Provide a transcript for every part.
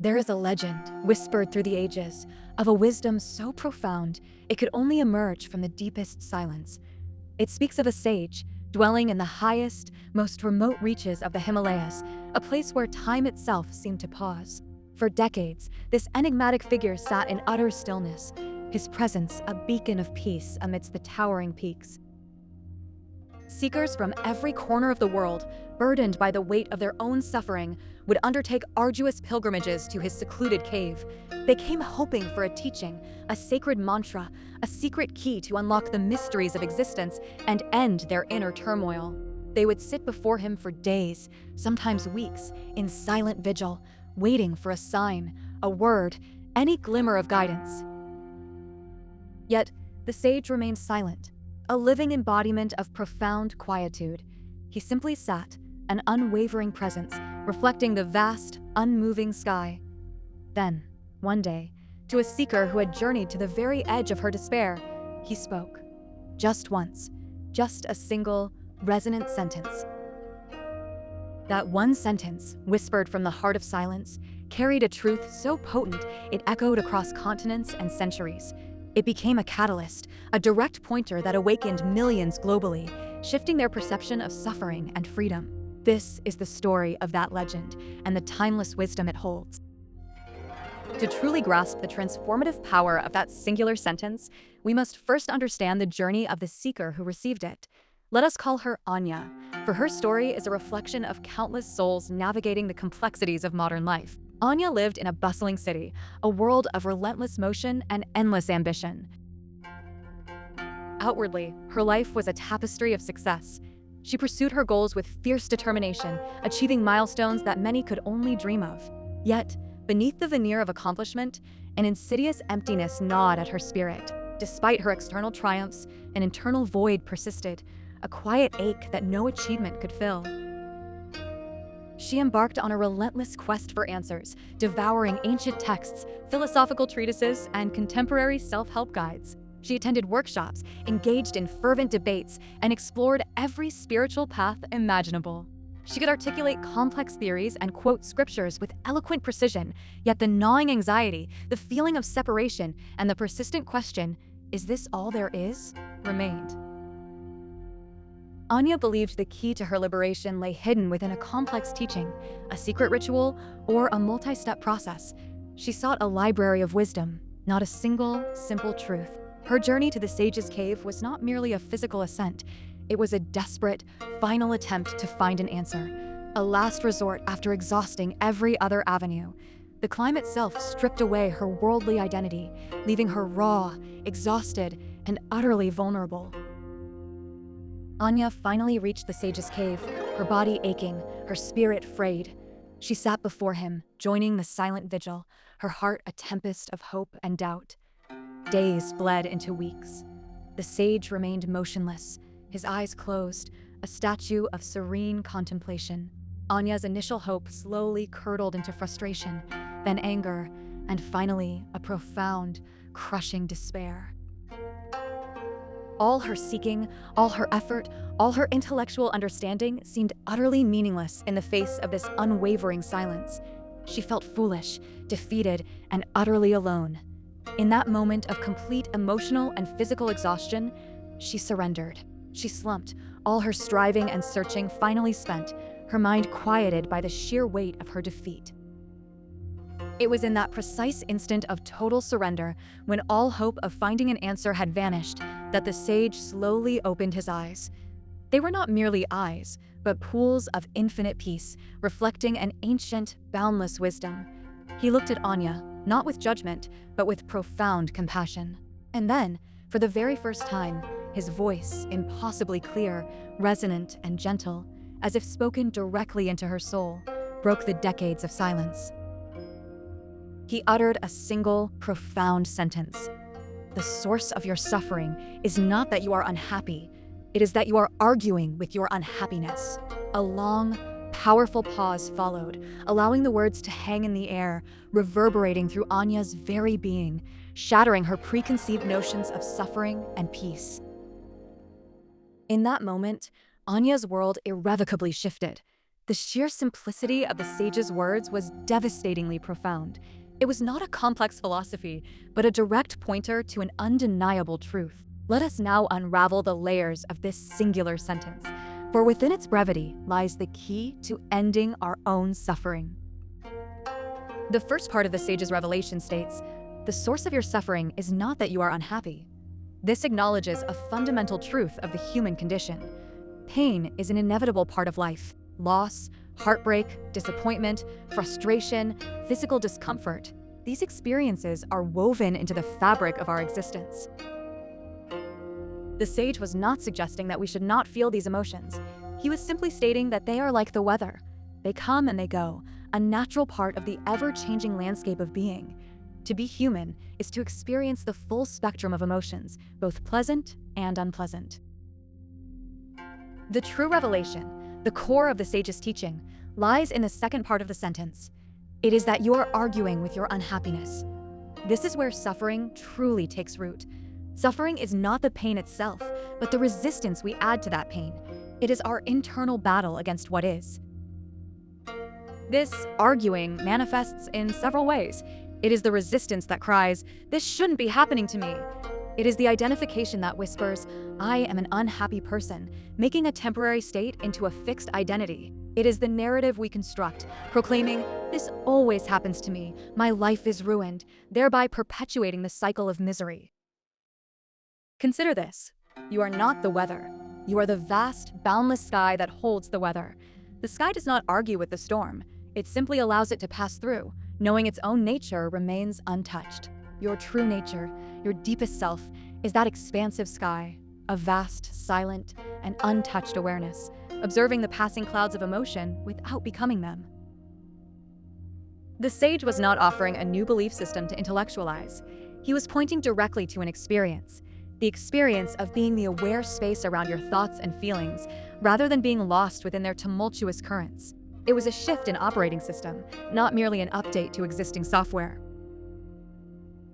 There is a legend, whispered through the ages, of a wisdom so profound it could only emerge from the deepest silence. It speaks of a sage dwelling in the highest, most remote reaches of the Himalayas, a place where time itself seemed to pause. For decades, this enigmatic figure sat in utter stillness, his presence a beacon of peace amidst the towering peaks. Seekers from every corner of the world, burdened by the weight of their own suffering, would undertake arduous pilgrimages to his secluded cave. They came hoping for a teaching, a sacred mantra, a secret key to unlock the mysteries of existence and end their inner turmoil. They would sit before him for days, sometimes weeks, in silent vigil, waiting for a sign, a word, any glimmer of guidance. Yet, the sage remained silent, a living embodiment of profound quietude. He simply sat, an unwavering presence, reflecting the vast, unmoving sky. Then, one day, to a seeker who had journeyed to the very edge of her despair, he spoke. Just once, just a single, resonant sentence. That one sentence, whispered from the heart of silence, carried a truth so potent it echoed across continents and centuries. It became a catalyst, a direct pointer that awakened millions globally, shifting their perception of suffering and freedom. This is the story of that legend and the timeless wisdom it holds. To truly grasp the transformative power of that singular sentence, we must first understand the journey of the seeker who received it. Let us call her Anya, for her story is a reflection of countless souls navigating the complexities of modern life. Anya lived in a bustling city, a world of relentless motion and endless ambition. Outwardly, her life was a tapestry of success. She pursued her goals with fierce determination, achieving milestones that many could only dream of. Yet, beneath the veneer of accomplishment, an insidious emptiness gnawed at her spirit. Despite her external triumphs, an internal void persisted, a quiet ache that no achievement could fill. She embarked on a relentless quest for answers, devouring ancient texts, philosophical treatises, and contemporary self-help guides. She attended workshops, engaged in fervent debates, and explored every spiritual path imaginable. She could articulate complex theories and quote scriptures with eloquent precision, yet the gnawing anxiety, the feeling of separation, and the persistent question, "Is this all there is?" remained. Anya believed the key to her liberation lay hidden within a complex teaching, a secret ritual, or a multi-step process. She sought a library of wisdom, not a single, simple truth. Her journey to the sage's cave was not merely a physical ascent. It was a desperate, final attempt to find an answer, a last resort after exhausting every other avenue. The climb itself stripped away her worldly identity, leaving her raw, exhausted, and utterly vulnerable. Anya finally reached the sage's cave, her body aching, her spirit frayed. She sat before him, joining the silent vigil, her heart a tempest of hope and doubt. Days bled into weeks. The sage remained motionless, his eyes closed, a statue of serene contemplation. Anya's initial hope slowly curdled into frustration, then anger, and finally a profound, crushing despair. All her seeking, all her effort, all her intellectual understanding seemed utterly meaningless in the face of this unwavering silence. She felt foolish, defeated, and utterly alone. In that moment of complete emotional and physical exhaustion, she surrendered. She slumped, all her striving and searching finally spent, her mind quieted by the sheer weight of her defeat. It was in that precise instant of total surrender, when all hope of finding an answer had vanished, that the sage slowly opened his eyes. They were not merely eyes, but pools of infinite peace, reflecting an ancient, boundless wisdom. He looked at Anya, not with judgment, but with profound compassion. And then, for the very first time, his voice, impossibly clear, resonant, and gentle, as if spoken directly into her soul, broke the decades of silence. He uttered a single, profound sentence. The source of your suffering is not that you are unhappy. It is that you are arguing with your unhappiness. A long, powerful pause followed, allowing the words to hang in the air, reverberating through Anya's very being, shattering her preconceived notions of suffering and peace. In that moment, Anya's world irrevocably shifted. The sheer simplicity of the sage's words was devastatingly profound. It was not a complex philosophy, but a direct pointer to an undeniable truth. Let us now unravel the layers of this singular sentence, for within its brevity lies the key to ending our own suffering. The first part of the sage's revelation states, "The source of your suffering is not that you are unhappy." This acknowledges a fundamental truth of the human condition. Pain is an inevitable part of life. Loss, heartbreak, disappointment, frustration, physical discomfort. These experiences are woven into the fabric of our existence. The sage was not suggesting that we should not feel these emotions. He was simply stating that they are like the weather. They come and they go, a natural part of the ever-changing landscape of being. To be human is to experience the full spectrum of emotions, both pleasant and unpleasant. The true revelation, the core of the sage's teaching, lies in the second part of the sentence. It is that you are arguing with your unhappiness. This is where suffering truly takes root. Suffering is not the pain itself, but the resistance we add to that pain. It is our internal battle against what is. This arguing manifests in several ways. It is the resistance that cries, "This shouldn't be happening to me." It is the identification that whispers, "I am an unhappy person," making a temporary state into a fixed identity. It is the narrative we construct, proclaiming, "This always happens to me, my life is ruined," thereby perpetuating the cycle of misery. Consider this. You are not the weather. You are the vast, boundless sky that holds the weather. The sky does not argue with the storm. It simply allows it to pass through, knowing its own nature remains untouched. Your true nature, your deepest self, is that expansive sky, a vast, silent, and untouched awareness, observing the passing clouds of emotion without becoming them. The sage was not offering a new belief system to intellectualize. He was pointing directly to an experience, the experience of being the aware space around your thoughts and feelings, rather than being lost within their tumultuous currents. It was a shift in operating system, not merely an update to existing software.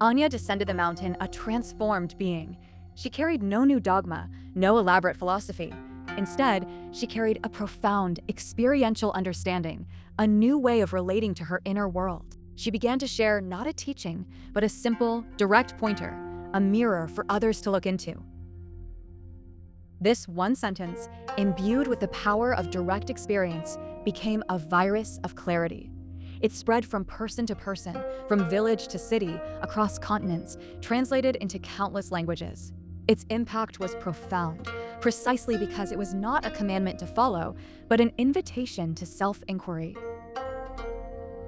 Anya descended the mountain a transformed being. She carried no new dogma, no elaborate philosophy. Instead, she carried a profound, experiential understanding, a new way of relating to her inner world. She began to share not a teaching, but a simple, direct pointer, a mirror for others to look into. This one sentence, imbued with the power of direct experience, became a virus of clarity. It spread from person to person, from village to city, across continents, translated into countless languages. Its impact was profound, precisely because it was not a commandment to follow, but an invitation to self-inquiry.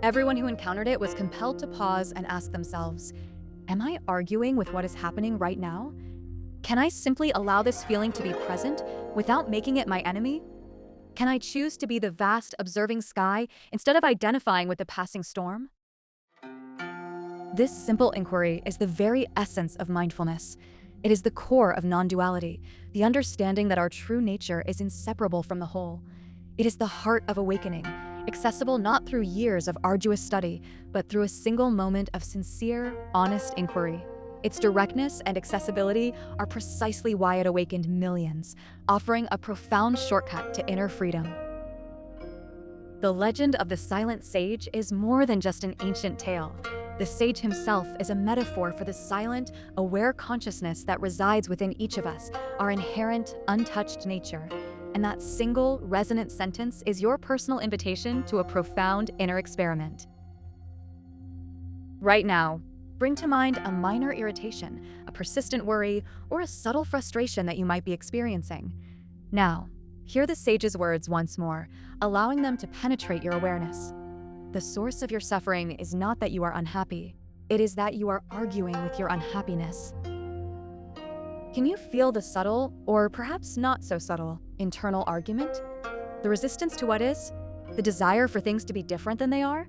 Everyone who encountered it was compelled to pause and ask themselves, "Am I arguing with what is happening right now? Can I simply allow this feeling to be present without making it my enemy? Can I choose to be the vast, observing sky instead of identifying with the passing storm?" This simple inquiry is the very essence of mindfulness. It is the core of non-duality, the understanding that our true nature is inseparable from the whole. It is the heart of awakening, accessible not through years of arduous study, but through a single moment of sincere, honest inquiry. Its directness and accessibility are precisely why it awakened millions, offering a profound shortcut to inner freedom. The legend of the silent sage is more than just an ancient tale. The sage himself is a metaphor for the silent, aware consciousness that resides within each of us, our inherent, untouched nature. And that single, resonant sentence is your personal invitation to a profound inner experiment. Right now, bring to mind a minor irritation, a persistent worry, or a subtle frustration that you might be experiencing. Now, hear the sage's words once more, allowing them to penetrate your awareness. The source of your suffering is not that you are unhappy. It is that you are arguing with your unhappiness. Can you feel the subtle, or perhaps not so subtle, internal argument? The resistance to what is? The desire for things to be different than they are?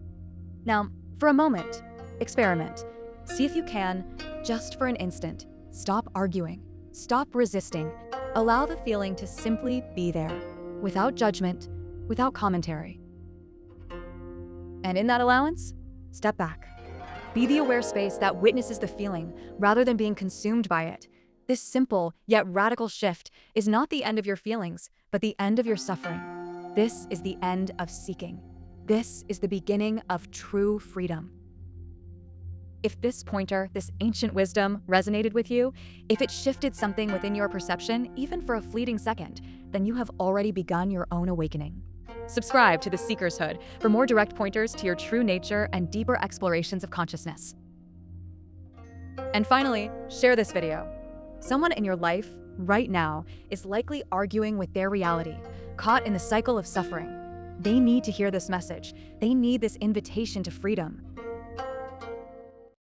Now, for a moment, experiment. See if you can, just for an instant, stop arguing, stop resisting. Allow the feeling to simply be there, without judgment, without commentary. And in that allowance, step back. Be the aware space that witnesses the feeling, rather than being consumed by it. This simple, yet radical shift is not the end of your feelings, but the end of your suffering. This is the end of seeking. This is the beginning of true freedom. If this pointer, this ancient wisdom, resonated with you, if it shifted something within your perception, even for a fleeting second, then you have already begun your own awakening. Subscribe to The Seeker's Hood for more direct pointers to your true nature and deeper explorations of consciousness. And finally, share this video. Someone in your life, right now, is likely arguing with their reality, caught in the cycle of suffering. They need to hear this message. They need this invitation to freedom.